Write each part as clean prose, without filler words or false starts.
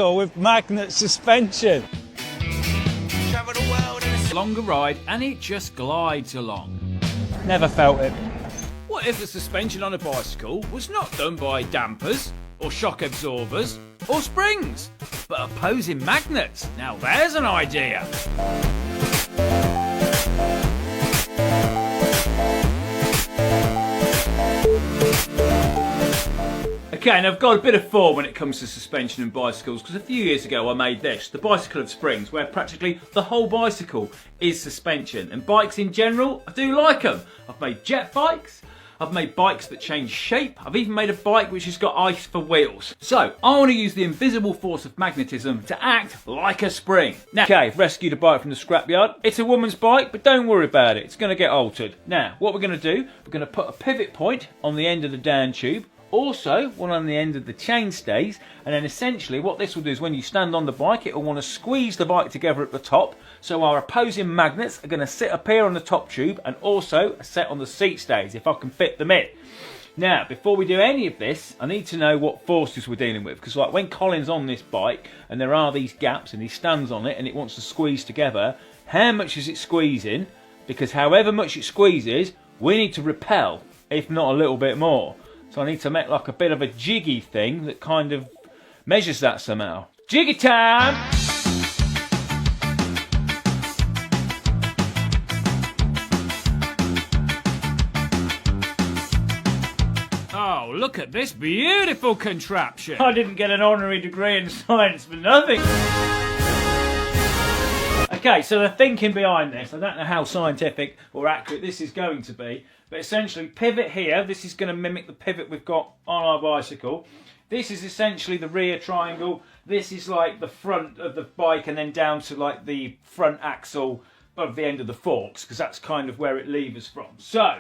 Or with magnet suspension. Longer ride and it just glides along. Never felt it. What if the suspension on a bicycle was not done by dampers or shock absorbers or springs, but opposing magnets? Now there's an idea. Okay, and I've got a bit of form when it comes to suspension and bicycles, because a few years ago I made this, the bicycle of springs, where practically the whole bicycle is suspension. And bikes in general, I do like them. I've made jet bikes, I've made bikes that change shape, I've even made a bike which has got ice for wheels. So, I want to use the invisible force of magnetism to act like a spring. Now, okay, I've rescued a bike from the scrapyard. It's a woman's bike, but don't worry about it, it's going to get altered. Now, what we're going to do, we're going to put a pivot point on the end of the down tube, also one on the end of the chainstays, and then essentially what this will do is when you stand on the bike, it will want to squeeze the bike together at the top, so our opposing magnets are going to sit up here on the top tube and also set on the seat stays if I can fit them in. Now, before we do any of this, I need to know what forces we're dealing with, because like when Colin's on this bike and there are these gaps and he stands on it and it wants to squeeze together, how much is it squeezing? Because however much it squeezes, we need to repel, if not a little bit more. So I need to make like a bit of a jiggy thing that kind of measures that somehow. Jiggy time! Oh, look at this beautiful contraption! I didn't get an honorary degree in science for nothing! Okay, so the thinking behind this, I don't know how scientific or accurate this is going to be, but essentially pivot here, this is going to mimic the pivot we've got on our bicycle. This is essentially the rear triangle, this is like the front of the bike and then down to like the front axle of the end of the forks, because that's kind of where it levers from. So,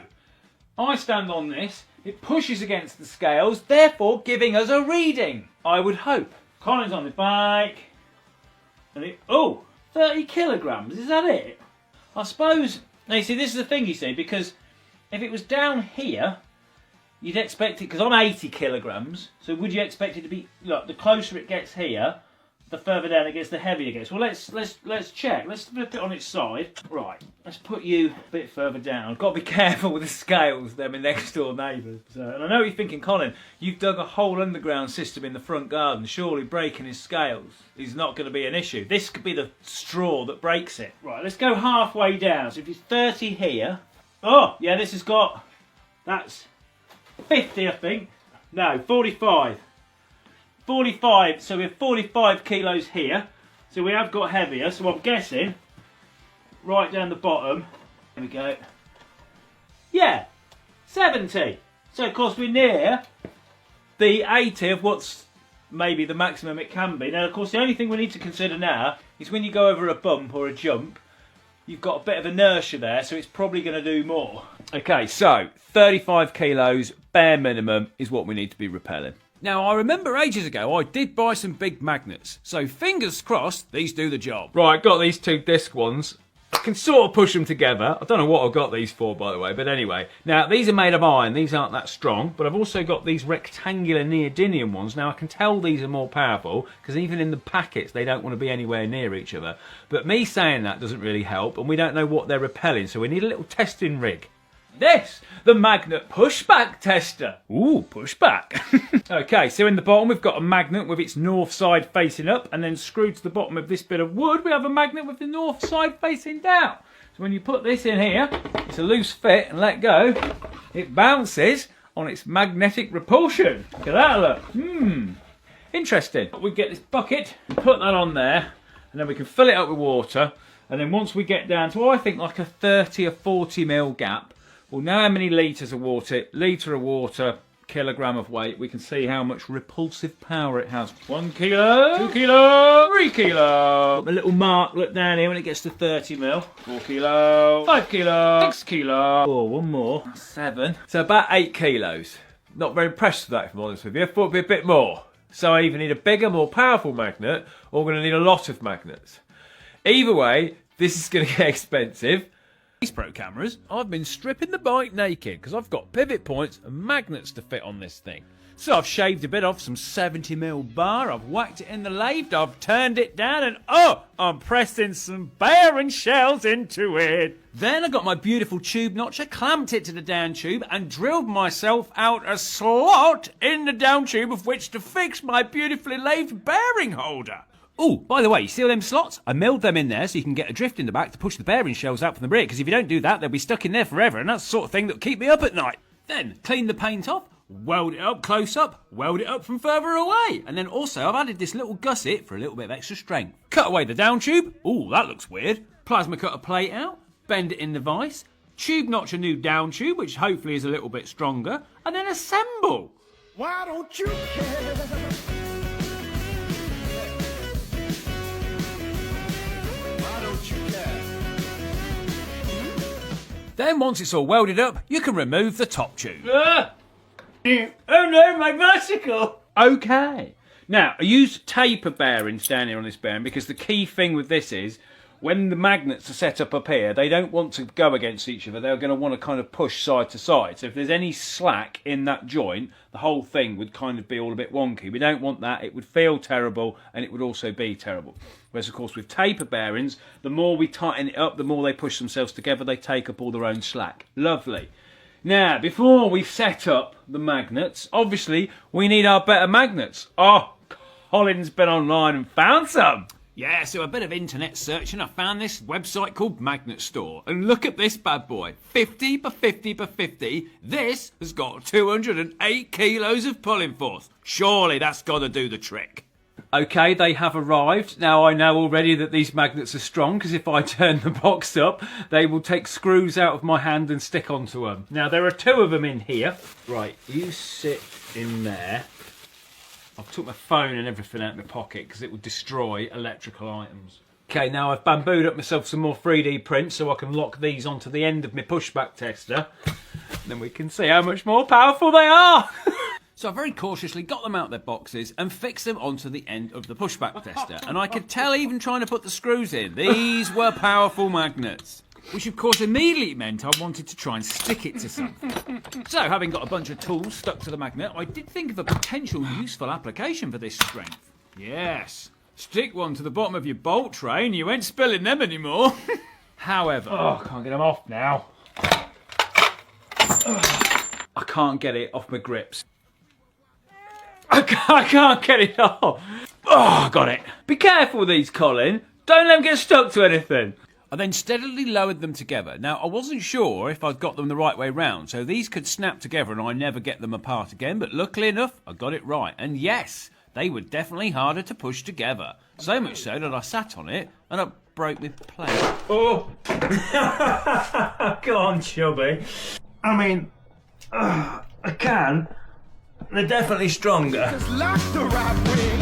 I stand on this, it pushes against the scales, therefore giving us a reading, I would hope. Colin's on the bike, and it, oh! 30 kilograms, is that it? I suppose, now you see this is the thing you see, because if it was down here, you'd expect it, because I'm 80 kilograms, so would you expect it to be, look, the closer it gets here, the further down it gets, the heavier it gets. Well, let's check, let's flip it on its side. Right, let's put you a bit further down. I've got to be careful with the scales, they're my next door neighbours. So, and I know what you're thinking, Colin, you've dug a whole underground system in the front garden, surely breaking his scales is not going to be an issue. This could be the straw that breaks it. Right, let's go halfway down. So if it's 30 here, oh, yeah, this has got, that's 50, I think. No, 45. 45, so we have 45 kilos here, so we have got heavier, so I'm guessing right down the bottom, there we go, yeah, 70. So of course we're near the 80 of what's maybe the maximum it can be. Now of course the only thing we need to consider now is when you go over a bump or a jump, you've got a bit of inertia there, so it's probably going to do more. Okay, so 35 kilos bare minimum is what we need to be repelling. Now, I remember ages ago I did buy some big magnets, so fingers crossed these do the job. Right, got these two disc ones. I can sort of push them together. I don't know what I've got these for, by the way, but anyway. Now, these are made of iron. These aren't that strong, but I've also got these rectangular neodymium ones. Now, I can tell these are more powerful, because even in the packets, they don't want to be anywhere near each other. But me saying that doesn't really help, and we don't know what they're repelling, so we need a little testing rig. This, the magnet pushback tester. Ooh, pushback. Okay, so in the bottom we've got a magnet with its north side facing up, and then screwed to the bottom of this bit of wood we have a magnet with the north side facing down. So when you put this in here, it's a loose fit and let go, it bounces on its magnetic repulsion. Look at that, look. Interesting. We get this bucket, put that on there, and then we can fill it up with water, and then once we get down to, I think, like a 30 or 40 mil gap, we'll know how many litres of water, litre of water, kilogram of weight, we can see how much repulsive power it has. 1 kilo, 2 kilo, 3 kilo. A little mark, look down here when it gets to 30 mil. 4 kilo, 5 kilo, 6 kilo. Oh, one more. 7. So about 8 kilos. Not very impressed with that, if I'm honest with you. I thought it'd be a bit more. So I either need a bigger, more powerful magnet, or we're going to need a lot of magnets. Either way, this is going to get expensive. These pro cameras, I've been stripping the bike naked because I've got pivot points and magnets to fit on this thing. So I've shaved a bit off some 70mm bar, I've whacked it in the lathe, I've turned it down, and oh, I'm pressing some bearing shells into it. Then I got my beautiful tube notcher, clamped it to the down tube, and drilled myself out a slot in the down tube of which to fix my beautifully lathed bearing holder. Oh, by the way, you see all them slots? I milled them in there so you can get a drift in the back to push the bearing shells out from the rear, because if you don't do that, they'll be stuck in there forever, and that's the sort of thing that'll keep me up at night. Then, clean the paint off, weld it up close up, weld it up from further away. And then also, I've added this little gusset for a little bit of extra strength. Cut away the down tube. Ooh, that looks weird. Plasma cut a plate out, bend it in the vise, tube notch a new down tube, which hopefully is a little bit stronger, and then assemble. Why don't you care? Then once it's all welded up, you can remove the top tube. Oh no, my bicycle! Okay. Now, I used taper bearings down here on this bearing because the key thing with this is when the magnets are set up here, they don't want to go against each other. They're going to want to kind of push side to side. So if there's any slack in that joint, the whole thing would kind of be all a bit wonky. We don't want that. It would feel terrible and it would also be terrible. Whereas, of course, with taper bearings, the more we tighten it up, the more they push themselves together. They take up all their own slack. Lovely. Now, before we set up the magnets, obviously, we need our better magnets. Oh, Colin's been online and found some. Yeah, so a bit of internet searching, I found this website called Magnet Store. And look at this bad boy. 50 by 50 by 50. This has got 208 kilos of pulling force. Surely that's got to do the trick. Okay, they have arrived. Now I know already that these magnets are strong because if I turn the box up, they will take screws out of my hand and stick onto them. Now there are two of them in here. Right, you sit in there. I've took my phone and everything out of my pocket because it would destroy electrical items. Okay, now I've bambooed up myself some more 3D prints so I can lock these onto the end of my pushback tester. Then we can see how much more powerful they are. So I very cautiously got them out of their boxes and fixed them onto the end of the pushback tester. And I could tell even trying to put the screws in, these were powerful magnets. Which of course immediately meant I wanted to try and stick it to something. So having got a bunch of tools stuck to the magnet, I did think of a potential useful application for this strength. Yes, stick one to the bottom of your bolt tray and you ain't spilling them anymore. However... Oh, I can't get them off now. I can't get it off my grips. I can't get it off. Oh, got it. Be careful with these, Colin. Don't let them get stuck to anything. I then steadily lowered them together. Now, I wasn't sure if I'd got them the right way round, so these could snap together and I never get them apart again, but luckily enough, I got it right. And yes, they were definitely harder to push together. So much so that I sat on it and I broke my plate. Oh! Go on, Chubby. I mean, I can. They're definitely stronger. Just like the right wing.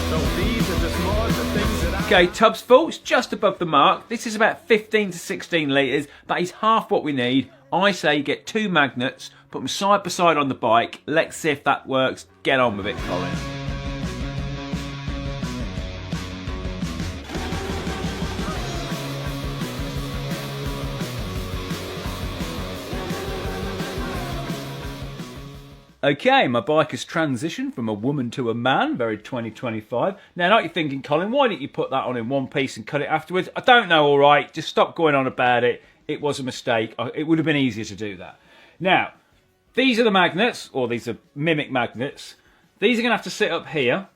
So these are just more the things that Okay, tub's full, it's just above the mark. This is about 15 to 16 litres. That is half what we need. I say get two magnets, put them side by side on the bike. Let's see if that works. Get on with it, Colin. Okay, my bike has transitioned from a woman to a man, very 2025. Now, I know you're thinking, Colin, why didn't you put that on in one piece and cut it afterwards? I don't know, all right. Just stop going on about it. It was a mistake. It would have been easier to do that. Now, these are the magnets, or these are mimic magnets. These are going to have to sit up here.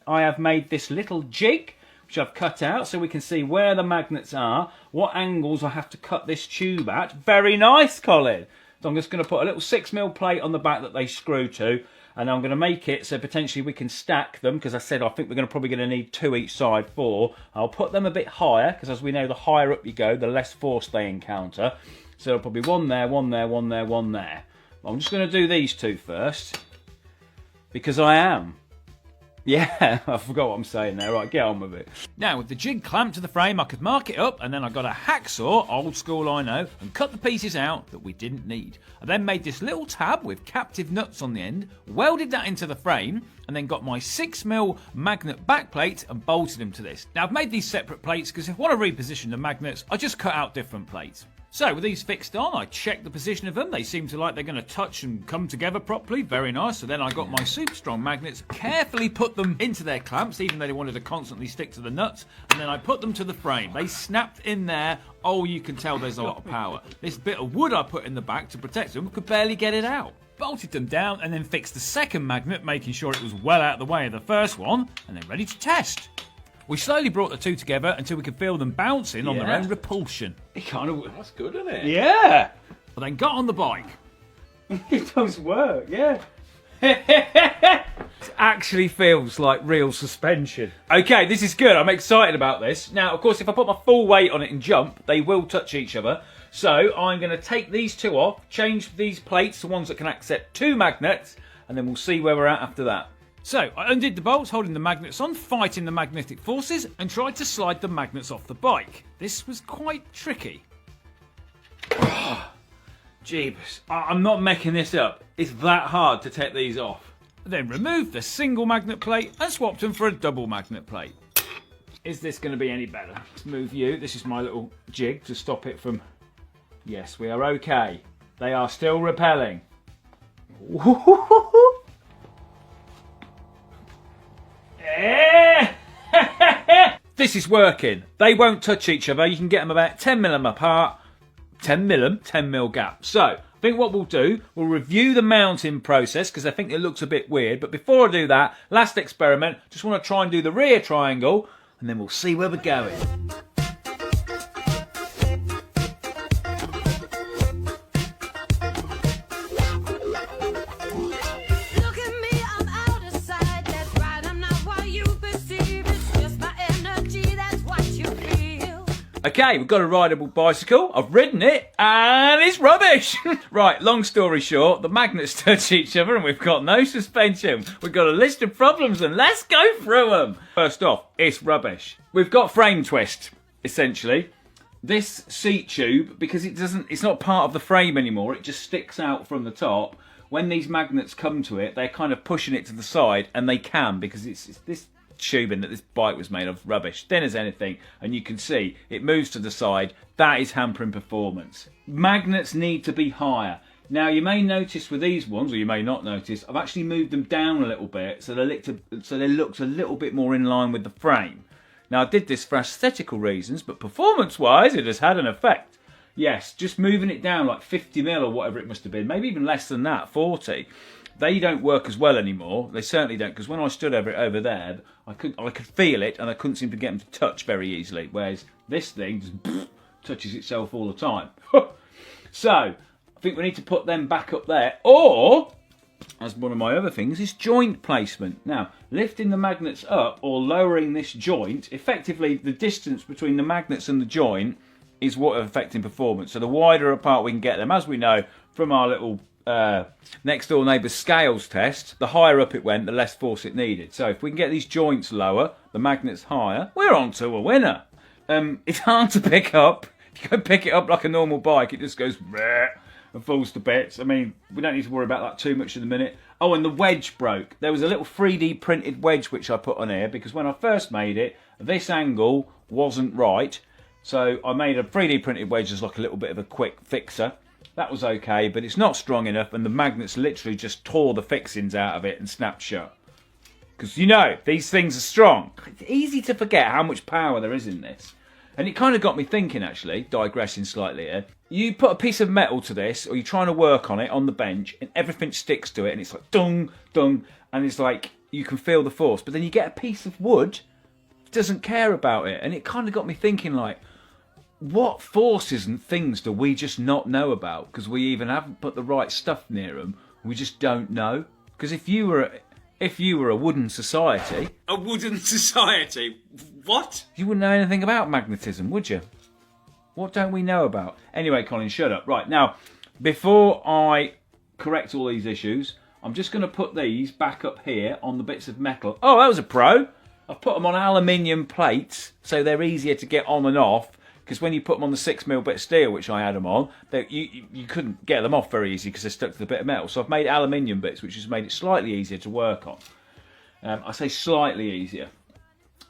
I have made this little jig, which I've cut out so we can see where the magnets are, what angles I have to cut this tube at. Very nice, Colin. So I'm just going to put a little 6mm plate on the back that they screw to, and I'm going to make it so potentially we can stack them, because I said I think we're probably going to need two each side, 4. I'll put them a bit higher, because as we know, the higher up you go, the less force they encounter. So there'll probably one there, one there, one there, one there. I'm just going to do these two first, because I am. Yeah, I forgot what I'm saying there. Right, get on with it. Now, with the jig clamped to the frame, I could mark it up, and then I got a hacksaw, old school I know, and cut the pieces out that we didn't need. I then made this little tab with captive nuts on the end, welded that into the frame, and then got my 6mm magnet backplate and bolted them to this. Now, I've made these separate plates because if I want to reposition the magnets, I just cut out different plates. So with these fixed on, I checked the position of them. They seem to like they're going to touch and come together properly. Very nice. So then I got my super strong magnets, carefully put them into their clamps, even though they wanted to constantly stick to the nuts. And then I put them to the frame. They snapped in there. Oh, you can tell there's a lot of power. This bit of wood I put in the back to protect them could barely get it out. Bolted them down and then fixed the second magnet, making sure it was well out of the way of the first one, and then ready to test. We slowly brought the two together until we could feel them bouncing on their own repulsion. It kind of... That's good, isn't it? Yeah. I then got on the bike. It does work, yeah. It actually feels like real suspension. Okay, this is good. I'm excited about this. Now, of course, if I put my full weight on it and jump, they will touch each other. So I'm going to take these two off, change these plates to ones that can accept 2 magnets, and then we'll see where we're at after that. So I undid the bolts, holding the magnets on, fighting the magnetic forces, and tried to slide the magnets off the bike. This was quite tricky. Jeebus. I'm not making this up. It's that hard to take these off. Then removed the single magnet plate and swapped them for a double magnet plate. Is this going to be any better? Let's move you. This is my little jig to stop it from... Yes, we are okay. They are still repelling. This is working. They won't touch each other. You can get them about 10 mm apart. 10 mil gap. So, I think what we'll do, we'll review the mounting process because I think it looks a bit weird. But before I do that, last experiment, just want to try and do the rear triangle and then we'll see where we're going. Okay, we've got a rideable bicycle. I've ridden it, and it's rubbish. Right, long story short, the magnets touch each other, and we've got no suspension. We've got a list of problems, and let's go through them. First off, it's rubbish. We've got frame twist, essentially. This seat tube, because it's not part of the frame anymore, it just sticks out from the top. When these magnets come to it, they're kind of pushing it to the side, and they can, because it's this tubing that this bike was made of, rubbish, thin as anything, and you can see it moves to the side. That is hampering performance. Magnets need to be higher. Now you may notice with these ones, or you may not notice, I've actually moved them down a little bit so they looked a little bit more in line with the frame. Now I did this for aesthetical reasons, but performance wise it has had an effect. Yes, just moving it down like 50 mil or whatever it must have been, maybe even less than that, 40. They don't work as well anymore. They certainly don't, because when I stood over there, I could feel it, and I couldn't seem to get them to touch very easily. Whereas this thing just touches itself all the time. So I think we need to put them back up there, or as one of my other things is joint placement. Now, lifting the magnets up or lowering this joint, effectively the distance between the magnets and the joint is what is affecting performance. So the wider apart we can get them, as we know from our little next door neighbour's scales test, the higher up it went, the less force it needed. So if we can get these joints lower, the magnets higher, we're on to a winner. It's hard to pick up. If you go pick it up like a normal bike, it just goes and falls to bits. I mean, we don't need to worry about that too much in a minute. Oh, and the wedge broke. There was a little 3D printed wedge which I put on here because when I first made it, this angle wasn't right. So I made a 3D printed wedge as like a little bit of a quick fixer. That was okay, but it's not strong enough, and the magnets literally just tore the fixings out of it and snapped shut. Because, you know, these things are strong. It's easy to forget how much power there is in this. And it kind of got me thinking, actually, digressing slightly here. You put a piece of metal to this, or you're trying to work on it on the bench, and everything sticks to it, and it's like dung, dung, and it's like you can feel the force. But then you get a piece of wood, it doesn't care about it. And it kind of got me thinking, like, what forces and things do we just not know about because we even haven't put the right stuff near them? We just don't know. Because if you were a wooden society, what? You wouldn't know anything about magnetism, would you? What don't we know about? Anyway, Colin, shut up. Right, now, before I correct all these issues, I'm just going to put these back up here on the bits of metal. Oh, that was a pro. I've put them on aluminium plates so they're easier to get on and off. Because when you put them on the 6mm bit of steel, which I had them on, you couldn't get them off very easy because they're stuck to the bit of metal. So I've made aluminium bits, which has made it slightly easier to work on. I say slightly easier.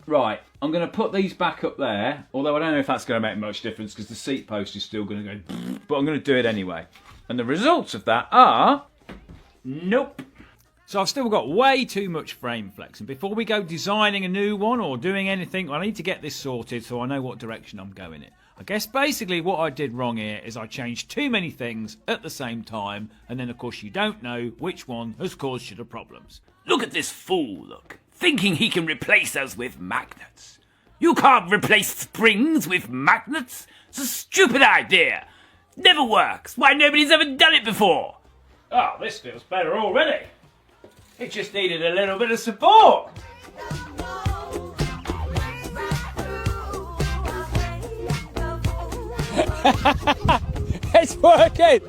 Right, I'm going to put these back up there, although I don't know if that's going to make much difference because the seat post is still going to go, but I'm going to do it anyway. And the results of that are... nope. So I've still got way too much frame flex, and before we go designing a new one or doing anything, I need to get this sorted so I know what direction I'm going in. I guess basically what I did wrong here is I changed too many things at the same time, and then of course you don't know which one has caused you the problems. Look at this fool, look. Thinking he can replace us with magnets. You can't replace springs with magnets. It's a stupid idea. Never works. Why, nobody's ever done it before. Oh, this feels better already. It just needed a little bit of support. It's working!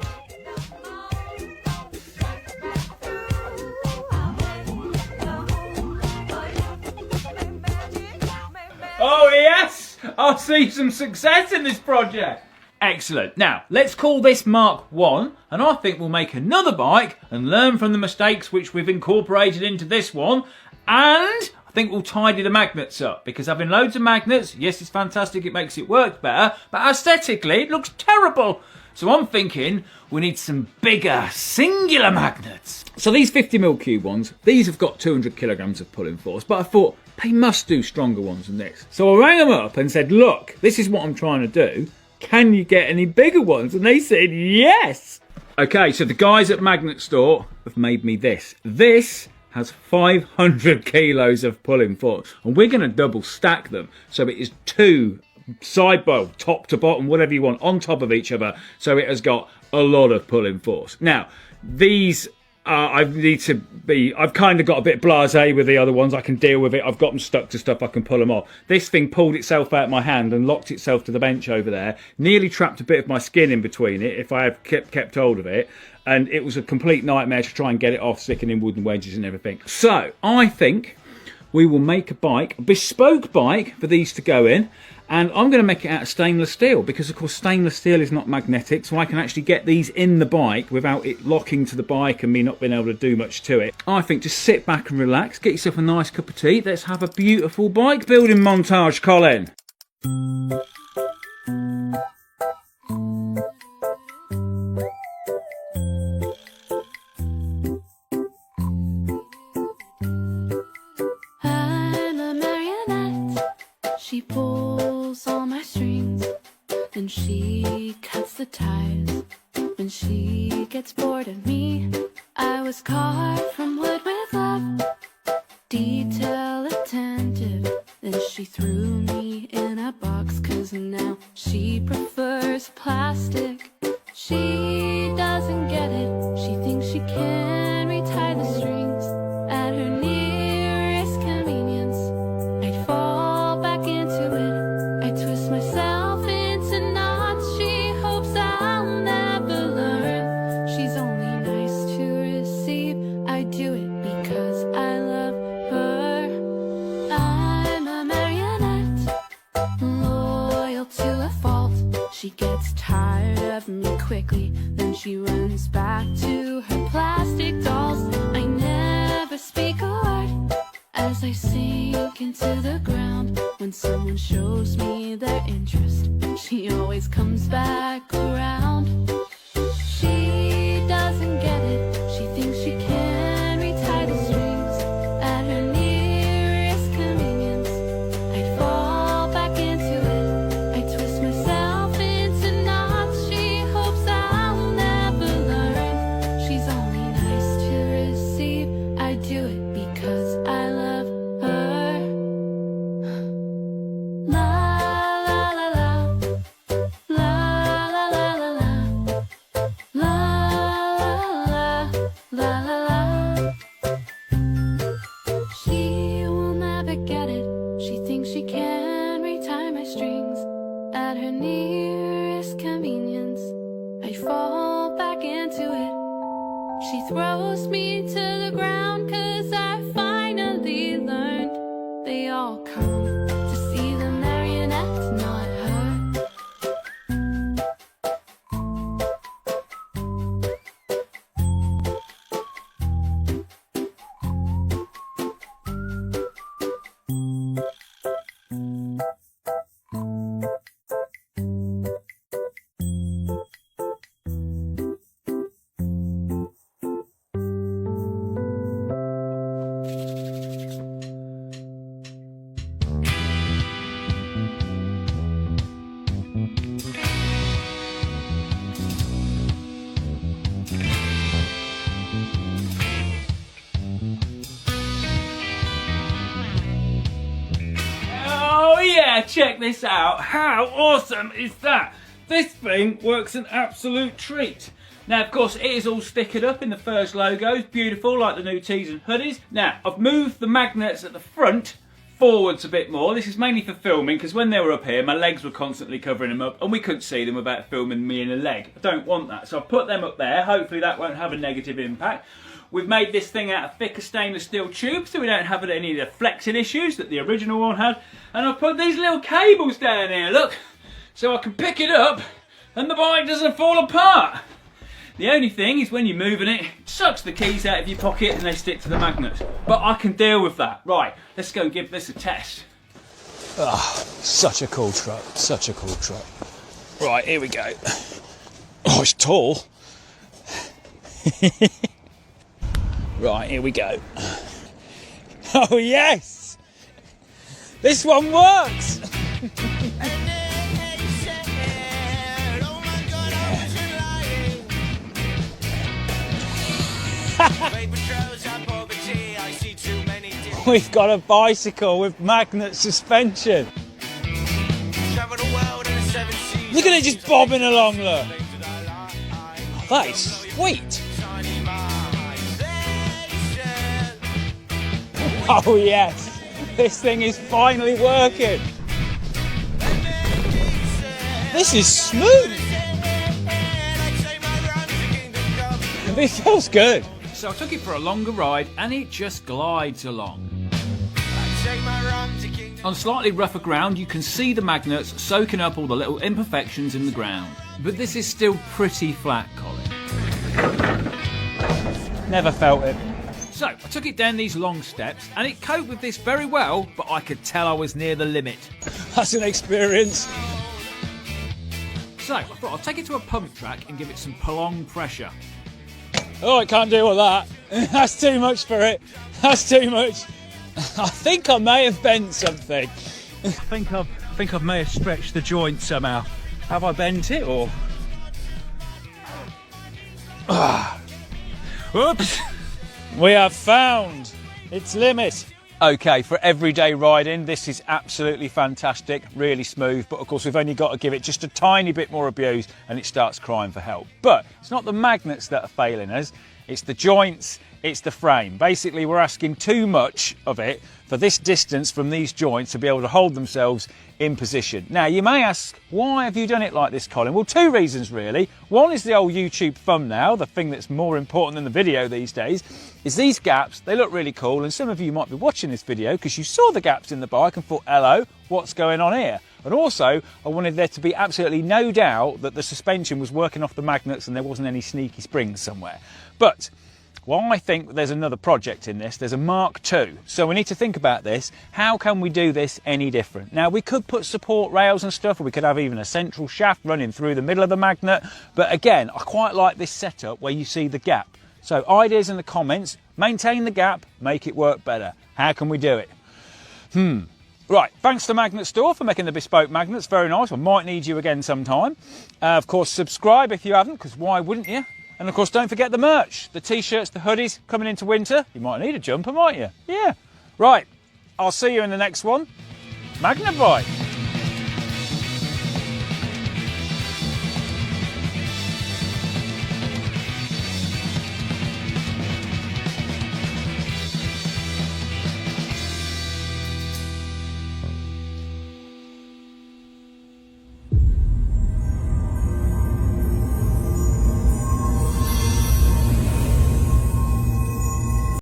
Oh yes! I'll see some success in this project. Excellent. Now, let's call this Mark 1, and I think we'll make another bike and learn from the mistakes which we've incorporated into this one, and I think we'll tidy the magnets up, because having loads of magnets, yes, it's fantastic, it makes it work better, but aesthetically, it looks terrible. So I'm thinking we need some bigger, singular magnets. So these 50mm cube ones, these have got 200 kilograms of pulling force, but I thought they must do stronger ones than this. So I rang them up and said, look, this is what I'm trying to do. Can you get any bigger ones? And they said, yes. Okay, so the guys at Magnet Store have made me this. This has 500 kilos of pulling force, and we're going to double stack them. So it is two sidebow, top to bottom, whatever you want, on top of each other. So it has got a lot of pulling force. Now, these I've kind of got a bit blasé with the other ones. I can deal with it. I've got them stuck to stuff. I can pull them off. This thing pulled itself out of my hand and locked itself to the bench over there. Nearly trapped a bit of my skin in between it if I had kept hold of it. And it was a complete nightmare to try and get it off, sticking in wooden wedges and everything. So I think we will make a bike, a bespoke bike for these to go in. And I'm going to make it out of stainless steel because, of course, stainless steel is not magnetic, so I can actually get these in the bike without it locking to the bike and me not being able to do much to it. I think just sit back and relax, get yourself a nice cup of tea. Let's have a beautiful bike building montage, Colin. I'm a marionette. She pulls all my strings, then she cuts the ties. When she gets bored of me, I was carved from wood with love, detail attentive. Then she threw me in a box, 'cause now she prefers plastic. She doesn't get it, she thinks she can retie the strings at her nearest convenience. I'd fall back into it, I twist myself into knots. She hopes I'll never learn. She's only nice to receive, I do it because I love her. I'm a marionette, loyal to a fault. She gets tired of me quickly, then she runs back to her plastic dolls. I never speak a word as I sink into the ground. When someone shows me their interest, she always comes back around. She doesn't get it, she thinks she can retie the strings at her nearest convenience. I'd fall back into it, I twist myself into knots. She hopes I'll never learn. She's only nice to receive, I do it because I love her. La la la la, la la la la la, la la la la. She will never get it, she thinks she can retie my strings at her nearest convenience. I fall back into it, she throws me to the ground, 'cause I finally learned they all come to see the marionette, not her. check this out. How awesome is that? This thing works an absolute treat. Now, of course, it is all stickered up in the first logos. Beautiful, like the new tees and hoodies. Now, I've moved the magnets at the front forwards a bit more. This is mainly for filming, because when they were up here, my legs were constantly covering them up, and we couldn't see them without filming me in a leg. I don't want that. So I've put them up there. Hopefully that won't have a negative impact. We've made this thing out of thicker stainless steel tubes, so we don't have any of the flexing issues that the original one had. And I've put these little cables down here, look, so I can pick it up and the bike doesn't fall apart. The only thing is when you're moving it, it sucks the keys out of your pocket and they stick to the magnet. But I can deal with that. Right, let's go and give this a test. Oh, such a cool truck, such a cool truck. Right, here we go. Oh, it's tall. Right, here we go. Oh yes! This one works! We've got a bicycle with magnet suspension. Look at it just bobbing along, look. Oh, that is sweet. Oh yes, this thing is finally working. This is smooth. This feels good. So I took it for a longer ride and it just glides along. On slightly rougher ground you can see the magnets soaking up all the little imperfections in the ground. But this is still pretty flat, Colin. Never felt it. So I took it down these long steps and it coped with this very well, but I could tell I was near the limit. That's an experience. So I thought I'll take it to a pump track and give it some prolonged pressure. Oh, I can't deal with that. That's too much for it. That's too much. I think I may have bent something. I think I may have stretched the joint somehow. Have I bent it or? Oops! We have found its limit. Okay, for everyday riding, this is absolutely fantastic, really smooth, but of course we've only got to give it just a tiny bit more abuse and it starts crying for help. But it's not the magnets that are failing us, it's the joints, it's the frame. Basically, we're asking too much of it for this distance from these joints to be able to hold themselves in position. Now, you may ask, why have you done it like this, Colin? Well, two reasons really. One is the old YouTube thumbnail, the thing that's more important than the video these days, is these gaps, they look really cool, and some of you might be watching this video because you saw the gaps in the bike and thought, hello, what's going on here? And also, I wanted there to be absolutely no doubt that the suspension was working off the magnets and there wasn't any sneaky springs somewhere. But well, I think there's another project in this. There's a Mark II. So we need to think about this. How can we do this any different? Now, we could put support rails and stuff, or we could have even a central shaft running through the middle of the magnet. But again, I quite like this setup where you see the gap. So ideas in the comments, maintain the gap, make it work better. How can we do it? Right, thanks to Magnet Store for making the bespoke magnets. Very nice. I might need you again sometime. Of course, subscribe if you haven't, because why wouldn't you? And of course, don't forget the merch, the t-shirts, the hoodies coming into winter. You might need a jumper, might you? Yeah. Right, I'll see you in the next one. Magnet Bike.